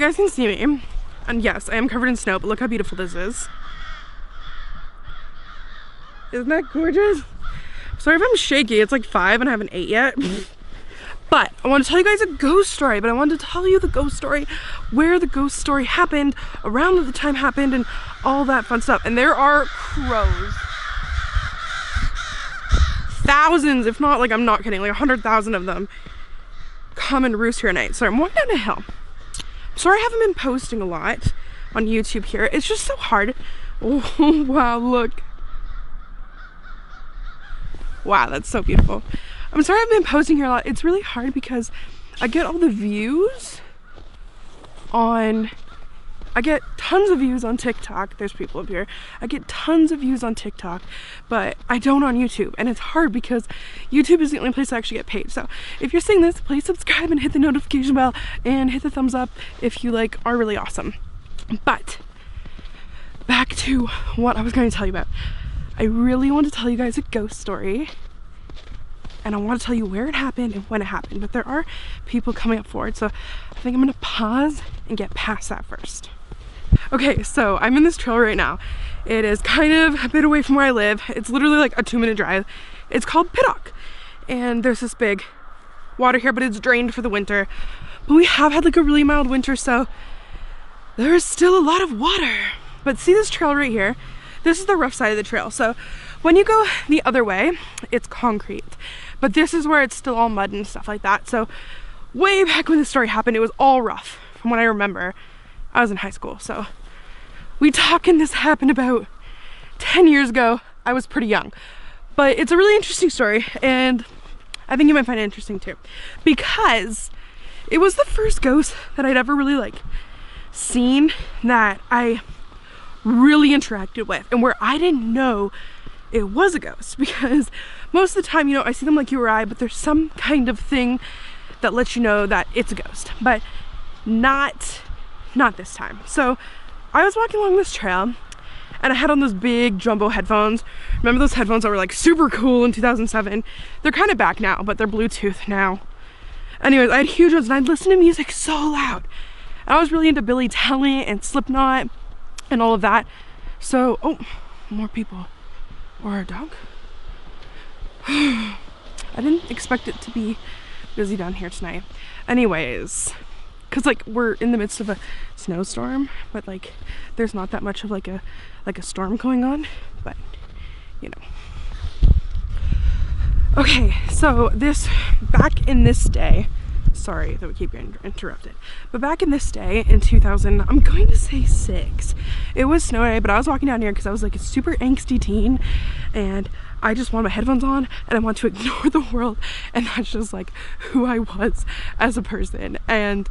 guys can see me. And yes, I am covered in snow, but look how beautiful this is. Isn't that gorgeous? Sorry if I'm shaky, it's like 5 and I haven't ate yet. But I want to tell you guys a ghost story, but I wanted to tell you the ghost story, where the ghost story happened, around the time happened, and all that fun stuff. And there are crows. Thousands, if not, like, I'm not kidding, like 100,000 of them come and roost here at night. So I'm walking down a hill. Sorry I haven't been posting a lot on YouTube here. It's just so hard. Oh, wow, look. Wow, that's so beautiful. I'm sorry I've been posting here a lot. It's really hard because I get all the views on, I get tons of views on TikTok. There's people up here. I get tons of views on TikTok, but I don't on YouTube. And it's hard because YouTube is the only place I actually get paid. So if you're seeing this, please subscribe and hit the notification bell and hit the thumbs up if you like are really awesome. But back to what I was going to tell you about. I really want to tell you guys a ghost story. And I want to tell you where it happened and when it happened. But there are people coming up forward. So I think I'm going to pause and get past that first. Okay, so I'm in this trail right now. It is kind of a bit away from where I live. It's literally like a 2-minute drive. It's called Piddock. And there's this big water here, but it's drained for the winter. But we have had like a really mild winter, so there is still a lot of water. But see this trail right here? This is the rough side of the trail. So when you go the other way, it's concrete. But this is where it's still all mud and stuff like that. So way back when this story happened, it was all rough. From what I remember, I was in high school. So we talking, this happened about 10 years ago. I was pretty young. But it's a really interesting story, and I think you might find it interesting too. Because it was the first ghost that I'd ever really like seen that I really interacted with, and where I didn't know it was a ghost, because most of the time, you know, I see them like you or I, but there's some kind of thing that lets you know that it's a ghost, but not this time. So I was walking along this trail and I had on those big jumbo headphones. Remember those headphones that were like super cool in 2007? They're kind of back now, but they're Bluetooth now. Anyways, I had huge ones and I'd listen to music so loud. And I was really into Billy Talent and Slipknot and all of that. So, oh, more people. Or a dog. I didn't expect it to be busy down here tonight. Anyways, because like we're in the midst of a snowstorm, but like there's not that much of like a storm going on, but you know. Okay, so back in this day, sorry that we keep getting interrupted, but back in this day in 2000, I'm going to say 6, it was snow day, but I was walking down here because I was like a super angsty teen and I just want my headphones on and I want to ignore the world, and that's just like who I was as a person. And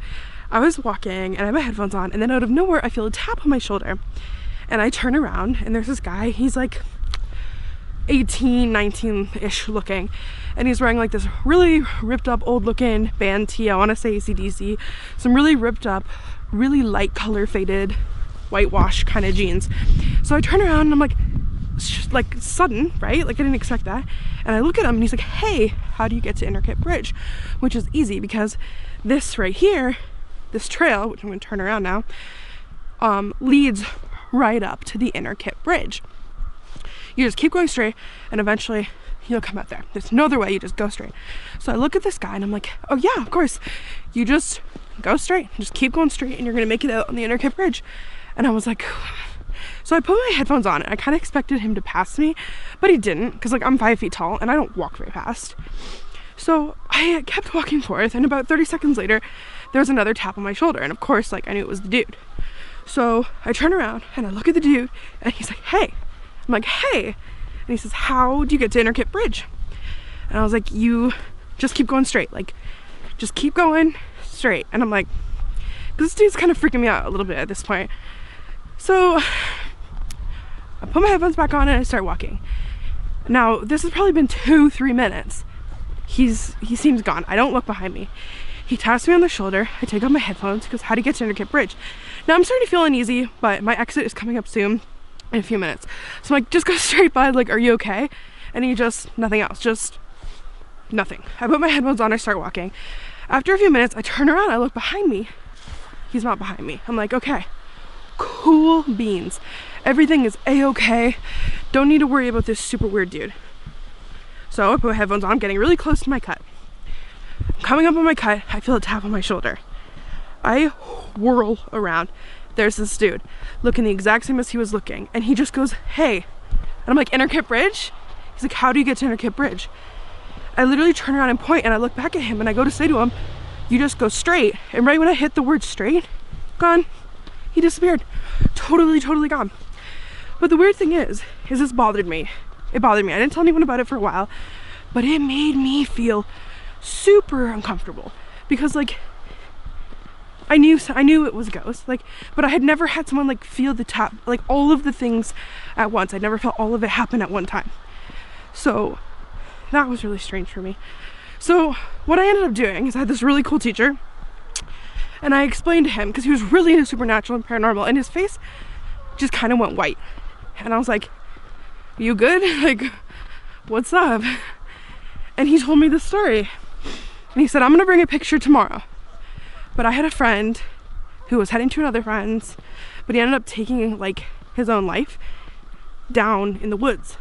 I was walking and I have my headphones on, and then out of nowhere I feel a tap on my shoulder and I turn around and there's this guy. He's like 18, 19-ish looking, and he's wearing like this really ripped up old looking band tee. I want to say AC/DC, some really ripped up, really light color faded whitewash kind of jeans. So I turn around and I'm like, it's just like sudden, right? Like I didn't expect that. And I look at him and he's like, hey, how do you get to Innerkit Bridge? Which is easy because this right here, this trail, which I'm going to turn around now, leads right up to the Innerkit Bridge. You just keep going straight and eventually you'll come out there. There's no other way, you just go straight. So I look at this guy and I'm like, oh yeah, of course. You just go straight, just keep going straight and you're gonna make it out on the Innerkit Bridge. And I was like, so I put my headphones on and I kind of expected him to pass me, but he didn't, because like I'm 5 feet tall and I don't walk very fast. So I kept walking forth, and about 30 seconds later, there was another tap on my shoulder, and of course, like I knew it was the dude. So I turn around and I look at the dude and he's like, hey. I'm like, hey. And he says, how do you get to Innerkit Bridge? And I was like, you just keep going straight. Like, just keep going straight. And I'm like, because this dude's kind of freaking me out a little bit at this point. So I put my headphones back on and I start walking. Now, this has probably been 2-3 minutes. He seems gone. I don't look behind me. He taps me on the shoulder. I take off my headphones. He goes, how do you get to Innerkit Bridge? Now I'm starting to feel uneasy, but my exit is coming up soon. In a few minutes. So I'm like, just go straight by, like, are you okay? And he just, nothing else, just nothing. I put my headphones on, I start walking. After a few minutes, I turn around, I look behind me. he's not behind me. I'm like, okay, cool beans. Everything is a-okay. Don't need to worry about this super weird dude. So I put my headphones on, I'm getting really close to my cut. Coming up on my cut, I feel a tap on my shoulder. I whirl around. There's this dude looking the exact same as he was looking, and he just goes, hey. And I'm like, Interkip Bridge? He's like, how do you get to Interkip Bridge? I literally turn around and point, and I look back at him, and I go to say to him, you just go straight. And right when I hit the word straight, gone. He disappeared. Totally gone. But the weird thing is this bothered me. It bothered me. I didn't tell anyone about it for a while, but it made me feel super uncomfortable because like I knew it was a ghost, like, but I had never had someone like feel the tap, like all of the things at once. I'd never felt all of it happen at one time. So that was really strange for me. So what I ended up doing is I had this really cool teacher, and I explained to him, because he was really into supernatural and paranormal, and his face just kind of went white. And I was like, you good? Like, what's up? And he told me the story. And he said, I'm gonna bring a picture tomorrow. But I had a friend who was heading to another friend's, but he ended up taking like his own life down in the woods.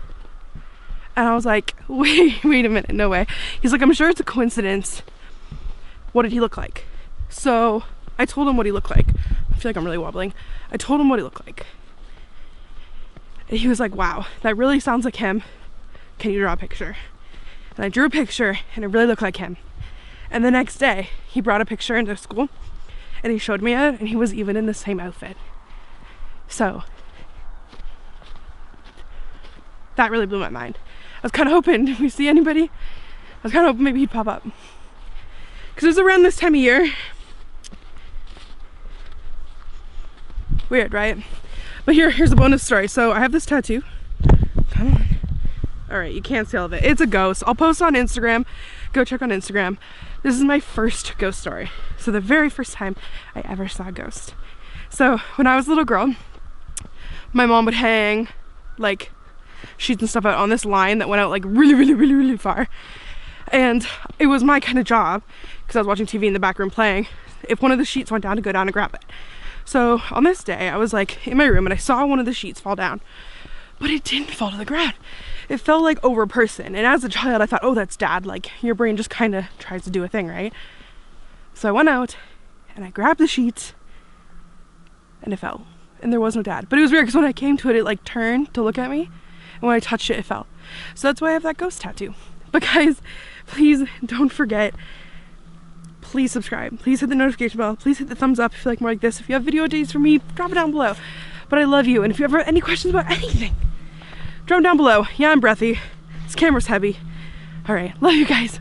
And I was like, wait a minute, no way. He's like, I'm sure it's a coincidence. What did he look like? So I told him what he looked like. I feel like I'm really wobbling. I told him what he looked like. And he was like, wow, that really sounds like him. Can you draw a picture? And I drew a picture, and it really looked like him. And the next day, he brought a picture into school, and he showed me it, and he was even in the same outfit. So that really blew my mind. I was kind of hoping, if we see anybody, I was kind of hoping maybe he'd pop up. Because it was around this time of year. Weird, right? But here's a bonus story. So I have this tattoo. Come on. All right, you can't see all of it. It's a ghost. I'll post on Instagram. Go check on Instagram. This is my first ghost story. So the very first time I ever saw a ghost. So when I was a little girl, my mom would hang like sheets and stuff out on this line that went out like really far. And it was my kind of job, because I was watching TV in the back room playing, if one of the sheets went down, to go down and grab it. So on this day, I was like in my room and I saw one of the sheets fall down, but it didn't fall to the ground. It fell like over a person. And as a child, I thought, oh, that's dad. Like, your brain just kind of tries to do a thing, right? So I went out and I grabbed the sheets and it fell. And there was no dad. But it was weird because when I came to it, it like turned to look at me. And when I touched it, it fell. So that's why I have that ghost tattoo. But guys, please don't forget, please subscribe. Please hit the notification bell. Please hit the thumbs up if you like more like this. If you have video ideas for me, drop it down below. But I love you. And if you ever have any questions about anything, drop them down below. Yeah, I'm breathy. This camera's heavy. All right, love you guys.